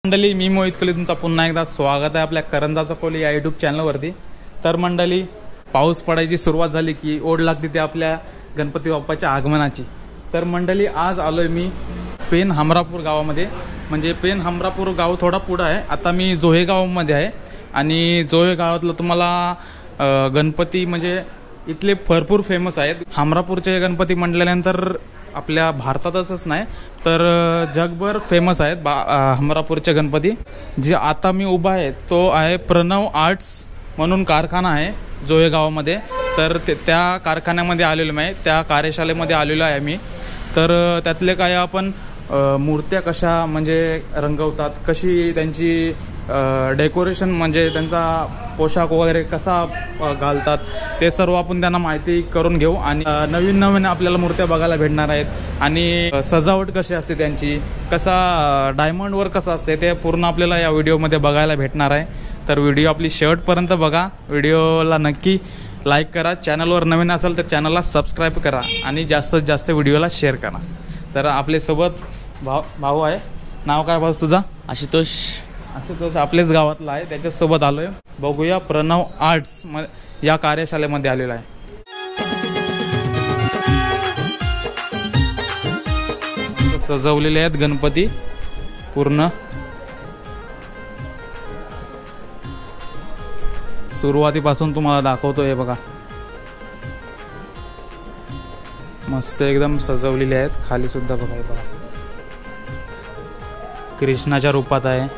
मंडळी, मी मोहित कोहली तुमचा पुन्हा एकदा स्वागत आहे आपल्या करंजाचा कोहली या युट्यूब चॅनलवरती। तर मंडळी, पाऊस पडायची सुरुवात झाली की ओढ लागते ते आपल्या गणपती बाप्पाच्या आगमनाची। तर मंडळी, आज आलोय मी पेन हमरापूर गावामध्ये। म्हणजे पेन हमरापूर गाव थोडा पुढे आहे। आता मी जोहे गावामध्ये आहे आणि जोहे गावातलं तुम्हाला गणपती म्हणजे इथले भरपूर फेमस आहेत। हमरापूरचे गणपती म्हटल्यानंतर आपल्या भारतातच नाही तर जगभर फेमस आहेत हमरापूरचे गणपती। जे आता मी उभा आहे तो आहे प्रणव आर्ट्स म्हणून कारखाना आहे जोहे गावामध्ये। तर त्या कारखान्यामध्ये आलेलो मी, त्या कार्यशाळेमध्ये आलेलो आहे मी। तर त्यातले काय आपण मूर्त्या कशा म्हणजे रंगवतात, कशी त्यांची डेकोरेशन म्हणजे त्यांचा पोशाख वगैरे कसा घालतात ते सर्व आपण त्यांना माहिती करून घेऊ। आणि नवीन नवीन आपल्याला मूर्त्या बघायला भेटणार आहेत आणि सजावट कशी असते त्यांची, कसा डायमंड वर्क कसं असते ते पूर्ण आपल्याला या व्हिडिओमध्ये बघायला भेटणार आहे। तर व्हिडिओ आपली शेवटपर्यंत बघा, व्हिडिओला नक्की लाईक करा, चॅनलवर नवीन असेल तर चॅनलला सबस्क्राईब करा आणि जास्तीत जास्त व्हिडिओला शेअर करा। तर आपल्यासोबत भाऊ आहे, नाव काय भाऊ तुझा? आशुतोष आपल्याच गावातला आहे, त्याच्यासोबत आलोय। बघूया प्रणव आर्ट्स या कार्यशाळेमध्ये आलेला आहे। सजवलेले आहेत गणपती पूर्ण, सुरुवातीपासून तुम्हाला दाखवतोय बघा। मस्त एकदम सजवलेले आहेत, खाली सुद्धा बघा, हे बघा कृष्णाच्या रूपात आहे।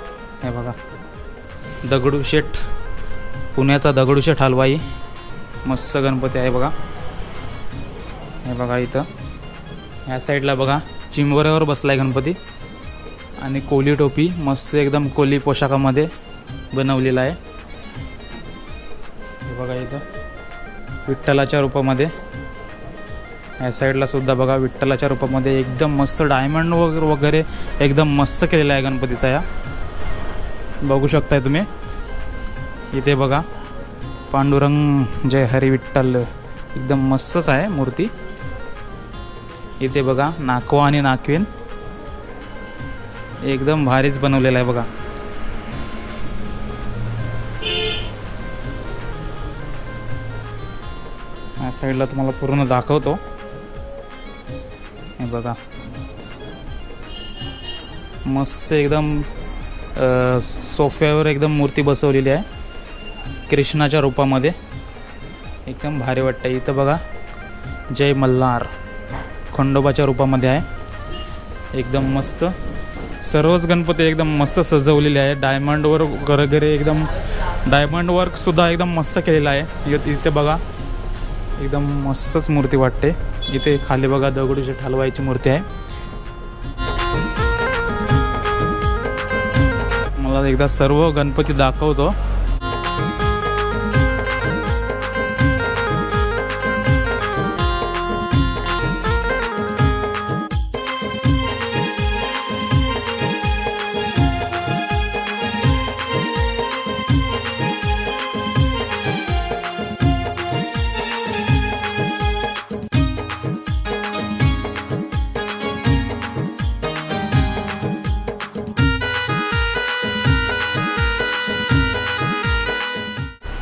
हे बघा दगडूशेठ, पुण्याचा दगडूशेठ हलवाई, मस्त गणपती आहे बघा। हे बघा इथं ह्या साईडला बघा चिंबोऱ्यावर बसलाय गणपती आणि कोली टोपी, मस्त एकदम कोली पोशाखामध्ये बनवलेला आहे। हे बघा इथं विठ्ठलाच्या रूपामध्ये, या साईडला सुद्धा बघा विठ्ठलाच्या रूपामध्ये एकदम मस्त डायमंड वगैरे एकदम मस्त केलेला आहे गणपतीचा। या बघू शकताय तुम्ही इथे बघा पांडुरंग जय हरी विठ्ठल, एकदम मस्तच आहे मूर्ती। इथे बघा नाकवा आणि नाकवीन एकदम भारीच बनवलेला आहे बघा। या साईडला तुम्हाला पूर्ण दाखवतो, हे बघा मस्त एकदम सोफ्यावर एकदम मूर्ती बसवलेली आहे कृष्णाच्या रूपामध्ये, एकदम भारी वाटतं। इथं बघा जय मल्हार खंडोबाच्या रूपामध्ये आहे, एकदम मस्त। सर्वच गणपती एकदम मस्त सजवलेले आहे, डायमंड वर्क वगैरे एकदम डायमंड वर्क सुद्धा एकदम मस्त केलेला आहे। इथे बघा एकदम मस्तच मूर्ती वाटते। इथे खाली बघा दगडूशेठ हलवाईची मूर्ती आहे। मला एकदा सर्व गणपती दाखवतो।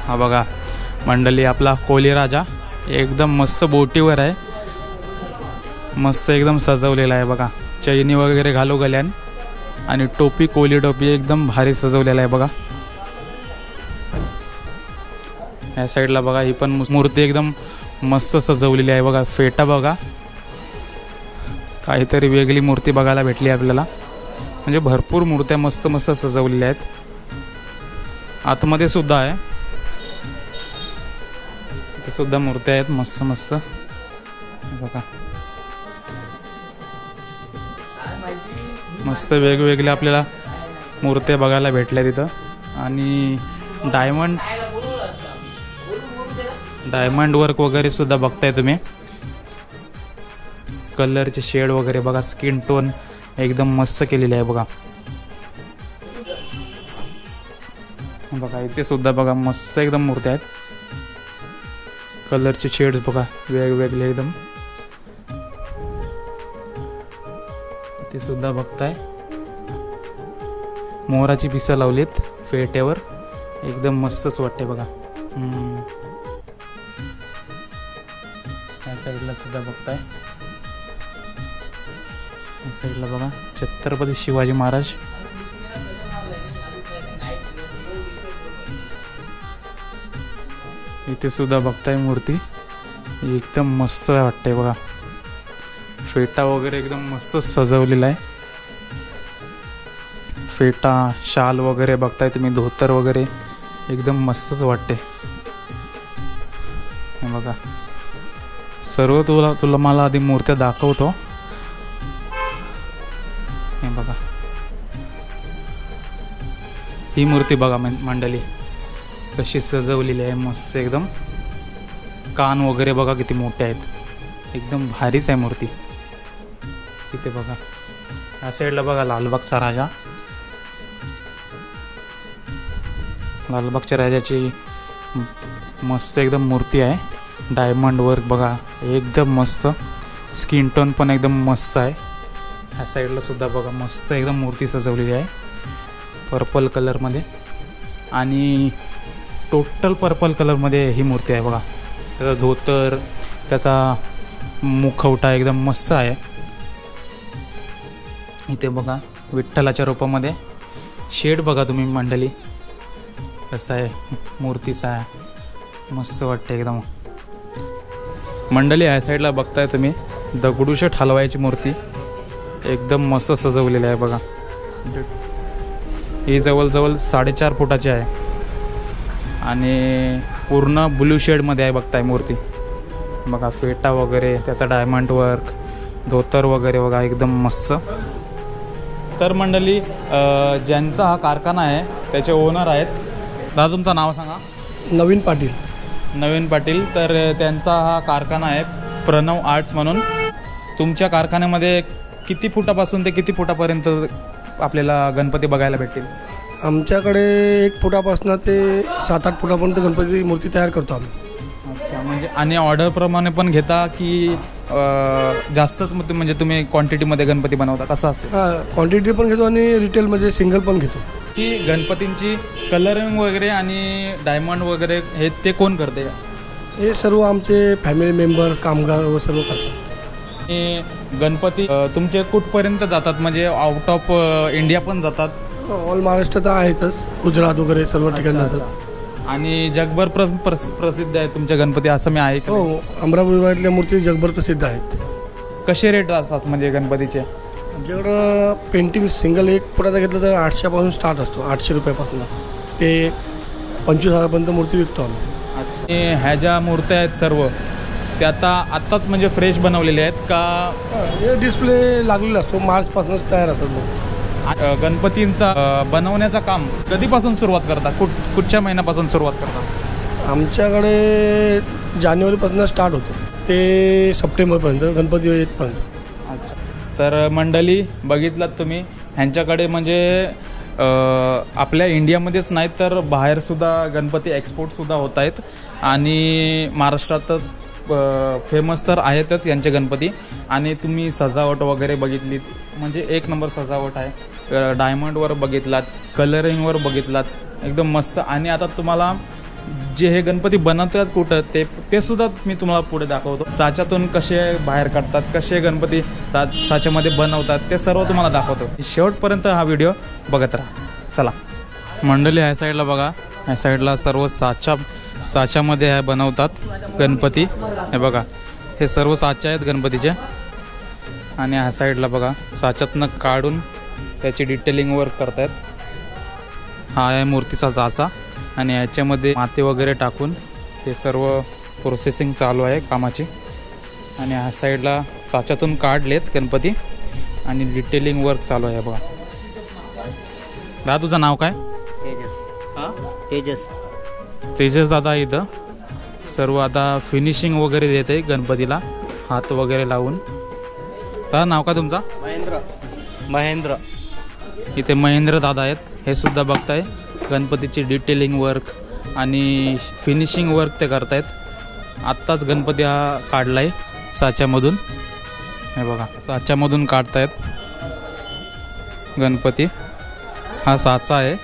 हा बघा मंडळी, आपला कोली राजा एकदम मस्त बोटीवर आहे, मस्त एकदम सजवलेला आहे बघा। चैनी वगैरे घालू गल्यान आणि टोपी, कोली टोपी एकदम भारी सजवलेला आहे बघा। या साईडला बघा ही पण मूर्ती एकदम मस्त सजवलेली आहे बघा। फेटा बघा, काहीतरी वेगळी मूर्ती बघायला भेटली आपल्याला। म्हणजे भरपूर मूर्त्या मस्त मस्त सजवलेल्या आहेत। आतमध्ये सुद्धा आहे, इथे सुद्धा मूर्त्या आहेत मस्त मस्त बघा। मस्त वेगवेगळ्या आपल्याला मूर्त्या बघायला भेटल्या तिथं। आणि डायमंड वर्क वगैरे सुद्धा बघताय तुम्ही। कलरचे शेड वगैरे बघा, स्किन टोन एकदम मस्त केलेले आहे बघा। बघा इथे सुद्धा बघा मस्त एकदम मूर्त्या आहेत, कलरचे शेड्स बघा वेगवेगळे एकदम। ते सुद्धा बघताय मोहराची पिसं लावलीत फेट्यावर, एकदम मस्तच वाटते बघा. या साईडला सुद्धा बघताय, या साईडला बघा छत्रपती शिवाजी महाराज. इथे सुद्धा बघताय मूर्ती, एकदम मस्त वाटते बघा. फेटा वगैरे एकदम मस्त सजवलेला आहे. फेटा, शाल वगैरे बघताय तुम्ही, धोतर वगैरे एकदम मस्तच वाटते. हे बघा सर्व तुला मला आधी मूर्त्या दाखवतो. हे बघा ही मूर्ती बघा मंडळी कशी सजवलेली आहे, मस्त एकदम. कान वगैरे बघा किती मोठे आहेत, एकदम भारीच आहे मूर्ती. इथे बघा या साईडला बघा लालबागचा राजा. लालबागच्या राजाची मस्त एकदम मूर्ती आहे. डायमंड वर्क बघा एकदम मस्त. स्किन टोन पण एकदम मस्त आहे. ह्या साईडला सुद्धा बघा मस्त एकदम मूर्ती सजवलेली आहे पर्पल कलरमध्ये, आणि टोटल पर्पल कलरमध्ये ही मूर्ती आहे बघा. त्याचा धोतर, त्याचा मुखवटा एकदम मस्त आहे. इथे बघा विठ्ठलाच्या रूपामध्ये शेड बघा तुम्ही मंडळी कसं आहे मूर्तीचा आहे, मस्त वाटते एकदम. मंडळी या साईडला बघताय तुम्ही दगडूशेठ हलवाईची मूर्ती एकदम मस्त सजवलेली आहे बघा. ही जवळजवळ 4.5 फुटाची आहे आणि पूर्ण ब्लू शेडमध्ये आहे बघताय मूर्ती बघा. फेटा वगैरे, त्याचा डायमंड वर्क, धोतर वगैरे बघा एकदम मस्त. तर मंडळी ज्यांचा हा कारखाना आहे त्याचे ओनर आहेत. दादा तुमचं नाव सांगा. नवीन पाटील. नवीन पाटील. तर त्यांचा हा कारखाना आहे प्रणव आर्ट्स म्हणून. तुमच्या कारखान्यामध्ये किती फुटापासून ते किती फुटापर्यंत आपल्याला गणपती बघायला भेटतील? आमच्याकडे 1 फुटापासून ते 7-8 फुटापर्यंत गणपती मूर्ती तयार करतो आम्ही. अच्छा, म्हणजे आणि ऑर्डरप्रमाणे पण घेता की जास्तच म्हणजे तुम्ही क्वांटिटीमध्ये गणपती बनवता, कसं असतं? हां, क्वांटिटी पण घेतो आणि रिटेलमध्ये सिंगल पण घेतो. की गणपतींची कलरिंग वगैरे आणि डायमंड वगैरे हे ते कोण करते? हे सर्व आमचे फॅमिली मेंबर, कामगार व सर्व करतात. गणपती तुमचे कुठपर्यंत जातात, म्हणजे आउट ऑफ इंडिया पण जातात? ऑल महाराष्ट्र तर आहेतच, गुजरात वगैरे सर्व ठिकाणी जातात. आणि जगभर प्रसिद्ध आहे तुमचे गणपती असं मी ऐकलं. हो, अमरावती विभागातल्या मूर्ती जगभर प्रसिद्ध आहेत. कसे रेट असतात म्हणजे गणपतीचे? आमच्याकडं पेंटिंग सिंगल 1 फुटाचा घेतलं तर 800 पासून स्टार्ट असतो. 800 रुपयापासून ते 25,000पर्यंत मूर्ती विकतो आम्ही. ह्या ज्या मूर्त्या आहेत सर्व ते आत्ताच म्हणजे फ्रेश बनवलेले आहेत का? हे डिस्प्ले लागलेला असतो, मार्चपासूनच तयार असतात. गणपतींचा बनवण्याचं काम कधीपासून सुरुवात करता? कुठच्या महिन्यापासून सुरुवात करता? आमच्याकडे जानेवारीपासून स्टार्ट होतो ते सप्टेंबरपर्यंत, गणपती येतपर्यंत. अच्छा. तर मंडळी बघितलात तुम्ही, ह्यांच्याकडे म्हणजे आपल्या इंडियामध्येच नाही तर बाहेरसुद्धा गणपती एक्सपोर्टसुद्धा होत आहेत. आणि महाराष्ट्रात फेमस तर आहेतच यांचे गणपती. आणि तुम्ही सजावट वगैरे बघितलीत म्हणजे 1 नंबर सजावट आहे. डायमंडवर बघितलात, कलरिंगवर बघितलात, एकदम मस्त. आणि आता तुम्हाला जे हे गणपती बनवतात कुठं ते सुद्धा मी तुम्हाला पुढे दाखवतो. साच्यातून कसे बाहेर काढतात, कसे गणपती साच्यामध्ये बनवतात ते सर्व तुम्हाला दाखवतो. शेवटपर्यंत हा व्हिडिओ बघत राहा. चला मंडळी, ह्या साईडला बघा, ह्या साईडला सर्व साच्यामध्ये बनवतात गणपती. हे बघा हे सर्व साच्या आहेत गणपतीचे. आणि ह्या साईडला बघा साच्यातनं काढून त्याची डिटेलिंग वर्क करतायत. हा आहे मूर्तीचा साचा आणि याच्यामध्ये माती वगैरे टाकून ते सर्व प्रोसेसिंग चालू आहे कामाची. आणि ह्या साईडला साच्यातून काढलेत गणपती आणि डिटेलिंग वर्क चालू आहे बघा. दादा तुझं नाव काय? तेजस. तेजस दादा इथं सर्व आता फिनिशिंग वगैरे देते गणपतीला, हात वगैरे लावून. दादा नाव काय तुमचा? महेंद्र. इथे महेंद्र दादा आहेत, हे सुद्धा बघताय गणपतीची डिटेलिंग वर्क आणि फिनिशिंग वर्क ते करतायत. आत्ताच गणपती हा काढलाय साच्यामधून. हे बघा साच्यामधून काढतायत गणपती. हा साचा आहे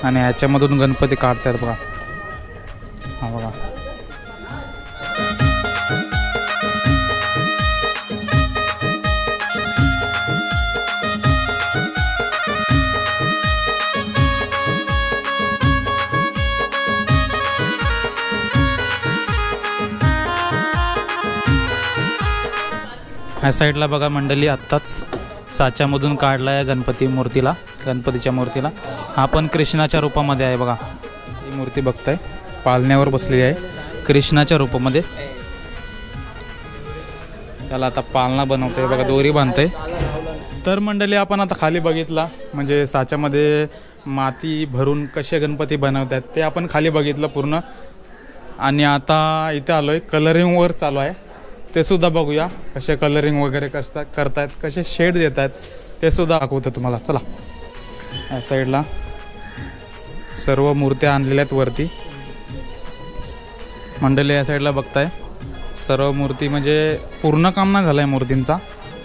आणि ह्याच्यामधून गणपती काढतात बघा. हा बघा. ह्या साईडला बघा मंडळी, आत्ताच साच्यामधून काढला आहे गणपतीच्या मूर्तीला. हा पण कृष्णाच्या रूपामध्ये आहे बघा. ही मूर्ती बघताय पालण्यावर बसलेली आहे कृष्णाच्या रूपामध्ये. त्याला आता पालना बनवतोय बघा, दोरी बांधतोय. तर मंडळी आपण आता खाली बघितला, म्हणजे साच्यामध्ये माती भरून कसे गणपती बनवतात ते आपण खाली बघितलं पूर्ण. आणि आता इथे आलोय, कलरिंग वर्क चालू आहे ते सुद्धा बघूया. कसे कलरिंग वगैरे करतायत, कसे शेड देत आहेत ते सुद्धा दाखवतो तुम्हाला. चला. या साईडला सर्व मूर्त्या आणलेल्या आहेत वरती मंडळी. या साईडला बघताय सर्व मूर्ती, म्हणजे पूर्ण काम नाही झालं आहे मूर्तींचा,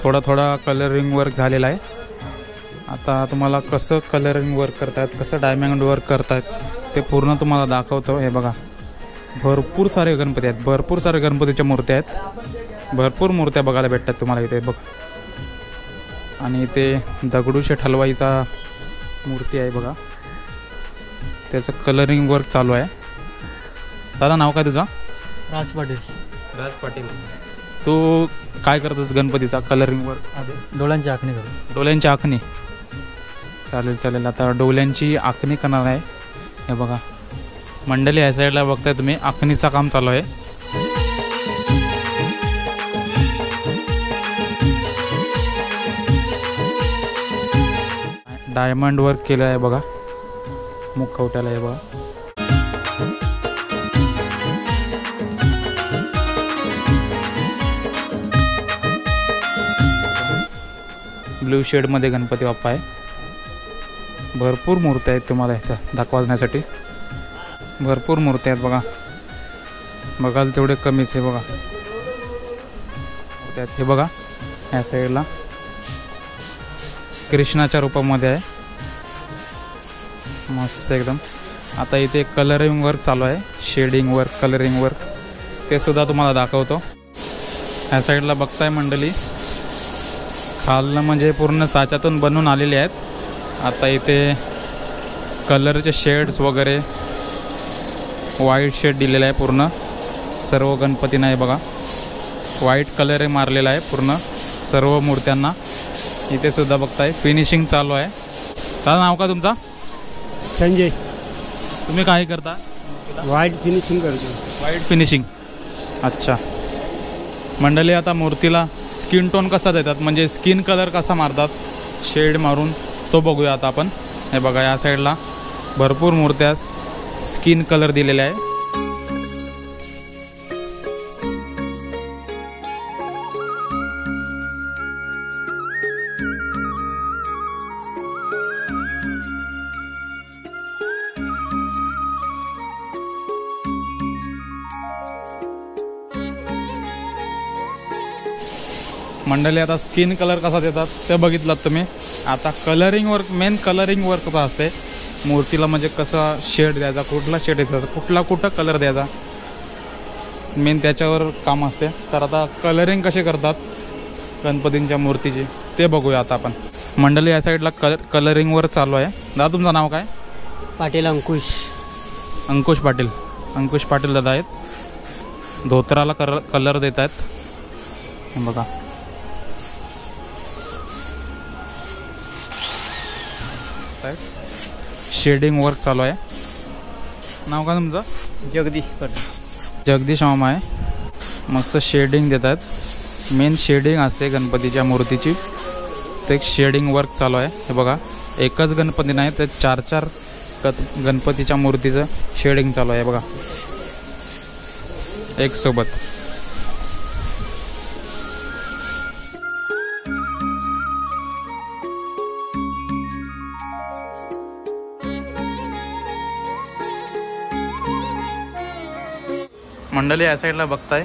थोडा थोडा कलरिंग वर्क झालेला आहे. आता तुम्हाला कसं कलरिंग वर्क करतायत, कसं डायमंड वर्क करतायत ते पूर्ण तुम्हाला दाखवतो. हे बघा, भरपूर सारे गणपती आहेत, भरपूर सारे गणपतीच्या मूर्त्या आहेत, भरपूर मूर्त्या बघायला भेटतात तुम्हाला इथे बघ. आणि इथे दगडूशेठ हलवाईचा मूर्ती आहे बघा, त्याचं कलरिंग वर्क चालू आहे. दादा नाव काय तुझं? राज पाटील. राज पाटील. तू काय करतोस गणपतीचा कलरिंग वर्क? डोळ्यांची आखणी करतो. डोळ्यांची आखणी. चालेल चालेल. आता डोळ्यांची आखणी करणार आहे. हे बघा मंडळी, या साईडला बघताय तुम्ही, आखणीचं काम चालू आहे. डायमंड वर्क केलं आहे बघा, मुखवट्याला आहे बघा. ब्लू शेडमध्ये गणपती बाप्पा आहे. भरपूर मूर्त्या आहेत तुम्हाला इथं दाखवण्यासाठी, भरपूर मूर्त्या आहेत बघा. बघाल तेवढे कमीच आहे बघा. त्यात हे बघा, या साईडला कृष्णाच्या रूपामध्ये आहे, मस्त एकदम. आता इथे कलरिंग वर्क चालू आहे, शेडिंग वर्क, कलरिंग वर्क, ते सुद्धा तुम्हाला दाखवतो. या साईडला बघताय मंडळी, खालनं म्हणजे पूर्ण साच्यातून बनवून आलेले आहेत. आता इथे कलरचे शेड्स वगैरे, व्हाईट शेड दिलेला आहे पूर्ण सर्व गणपती नाही बघा. व्हाईट कलर मारलेला आहे पूर्ण सर्व मूर्त्यांना. इथे सुद्धा बघताय फिनिशिंग चालू आहे. त्याचं नाव का तुमचा? संजय. तुम्ही काय करता? व्हाईट फिनिशिंग करतो. White finishing. अच्छा मंडळी, आता मूर्तीला स्किन टोन कसा देतात, म्हणजे स्किन कलर कसा मारतात शेड मारून, तो बघूया आता आपण. हे बघा, या साईडला भरपूर मूर्त्या स्किन कलर दिलेला आहे. मंडळी, आता स्किन कलर कसा देतात ते बघितलात तुम्ही. आता colouring work, main colouring work कसं असते मूर्तीला, म्हणजे कसा शेड द्यायचा, कुठला शेड द्यायचा, कुठं कलर द्यायचा, मेन त्याच्यावर काम असते. तर आता कलरिंग कसे करतात गणपतींच्या मूर्तीची ते बघूया आता आपण. मंडळी, या साईडला कलरिंग वर्क चालू आहे. दादा तुमचं नाव काय? पाटील अंकुश. अंकुश पाटील. अंकुश पाटील दादा आहेत. धोत्राला कलर देत आहेत बघा. शेडिंग वर्क चालू आहे. नाव काय तुमचं? जगदीश. जगदीश मामा आहे. मस्त शेडिंग देतात. मेन शेडिंग असते गणपतीच्या मूर्तीची, ते शेडिंग वर्क चालू आहे. हे बघा, एकच गणपती नाही तर 4-4 गणपतीच्या मूर्तीचं शेडिंग चालू आहे बघा एक सोबत. मंडळी, या साईडला बघताय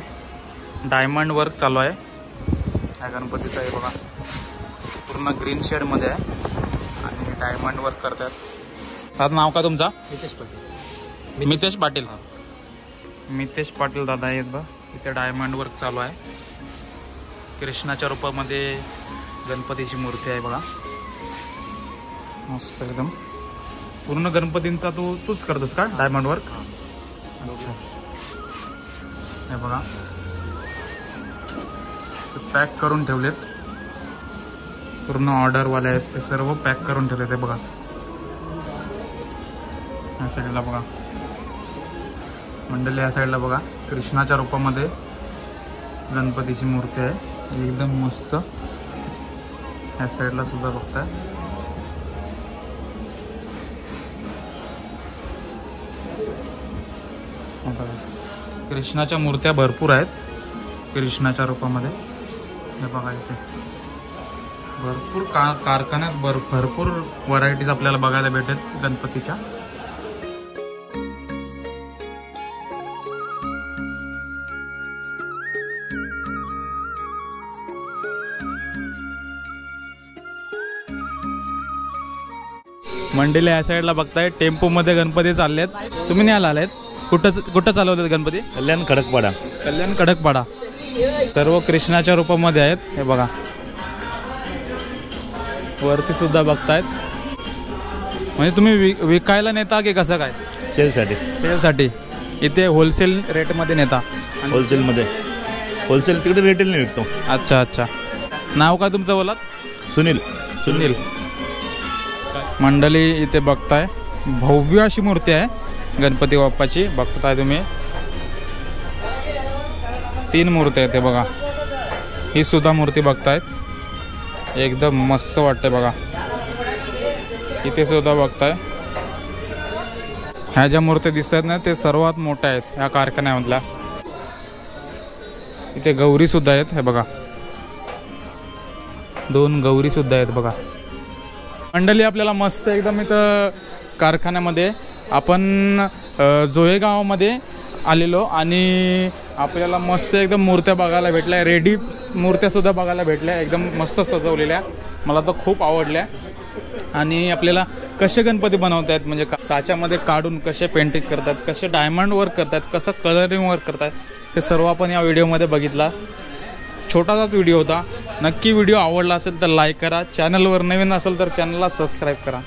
डायमंड वर्क चालू आहे. या गणपतीचं आहे बघा, पूर्ण ग्रीन शेडमध्ये आहे आणि डायमंड वर्क करतात. दादा नाव का तुमचा? नितेश पाटील. मितेश पाटील. मितेश पाटील दादा आहेत बघ. इथे डायमंड वर्क चालू आहे. कृष्णाच्या रूपामध्ये गणपतीची मूर्ती आहे बघा. मस्त एकदम. पूर्ण गणपतींचा तूच करतोस का डायमंड वर्क? हे बघा पॅक करून ठेवलेत. पूर्ण ऑर्डरवाले आहेत ते सर्व पॅक करून ठेवलेत. हे बघा या साईडला बघा मंडळी. या साईडला बघा कृष्णाच्या रूपामध्ये गणपतीची मूर्ती आहे एकदम मस्त. या साईडला सुद्धा बघताय. कृष्णाच्या मूर्त्या भरपूर आहेत कृष्णाच्या रूपामध्ये. हे बघा इथे भरपूर कारखान्यात भरपूर व्हरायटीज आपल्याला बघायला भेटत गणपतीच्या. मंडीला या साईडला बघताय टेम्पो मध्ये गणपती चाललेत. तुम्ही नाही आलेत? कुठं चालवलेत गणपती? कल्याण खडकपाडा. कल्याण खडकपाडा. सर्व कृष्णाच्या रूपामध्ये आहेत. हे बघा वरती सुद्धा बघतायत. म्हणजे तुम्ही विकायला नेता की कसं काय? सेलसाठी. सेलसाठी. इथे होलसेल रेटमध्ये नेता? होलसेलमध्ये. होलसेल तिकडे रिटेलने विकतो. अच्छा अच्छा. नाव काय तुमचं बोलात? सुनील. सुनील. मंडळी इथे बघताय भव्य अशी मूर्ती आहे गणपती बाप्पाची. बघताय तुम्ही 3 मूर्ती आहेत. ते बघा ही सुद्धा मूर्ती बघतायत एकदम मस्त वाटते बघा. इथे सुद्धा बघताय ह्या ज्या मूर्त्या दिसत आहेत ना ते सर्वात मोठ्या आहेत ह्या कारखान्यामधल्या. इथे गौरी सुद्धा आहेत. हे बघा 2 गौरी सुद्धा आहेत बघा. मंडळी आपल्याला मस्त एकदम इथं कारखान्यामध्ये आपण जोहे गावामध्ये आलेलो आणि आपल्याला मस्त एकदम मूर्त्या बघायला भेटल्या. रेडी मूर्त्या सुद्धा बघायला भेटल्या एकदम मस्त सजवलेल्या. मला तर खूप आवडल्या. आणि आपल्याला कसे गणपती बनवतात म्हणजे साच्यामध्ये काढून कसे पेंटिंग करतात, कसे डायमंड वर्क करतात, कसं कलरिंग वर्क करतात ते सर्व आपण या व्हिडिओमध्ये बघितला. छोटासाच व्हिडिओ होता. नक्की व्हिडिओ आवडला असेल तर लाईक करा. चॅनलवर नवीन असेल तर चॅनलला सबस्क्राईब करा.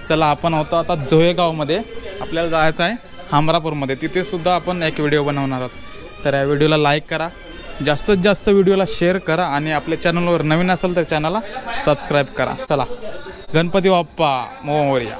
चला आपण होतो आता जोहे गावमध्ये. आपल्याला जायचं आहे हमरापूरमध्ये. तिथे सुद्धा आपण एक व्हिडिओ बनवणार आहोत. तर या व्हिडिओला लाईक करा, जास्तीत जास्त व्हिडिओला शेअर करा आणि आपल्या चॅनलवर नवीन असेल तर चॅनलला सबस्क्राईब करा. चला गणपती बाप्पा मोरया.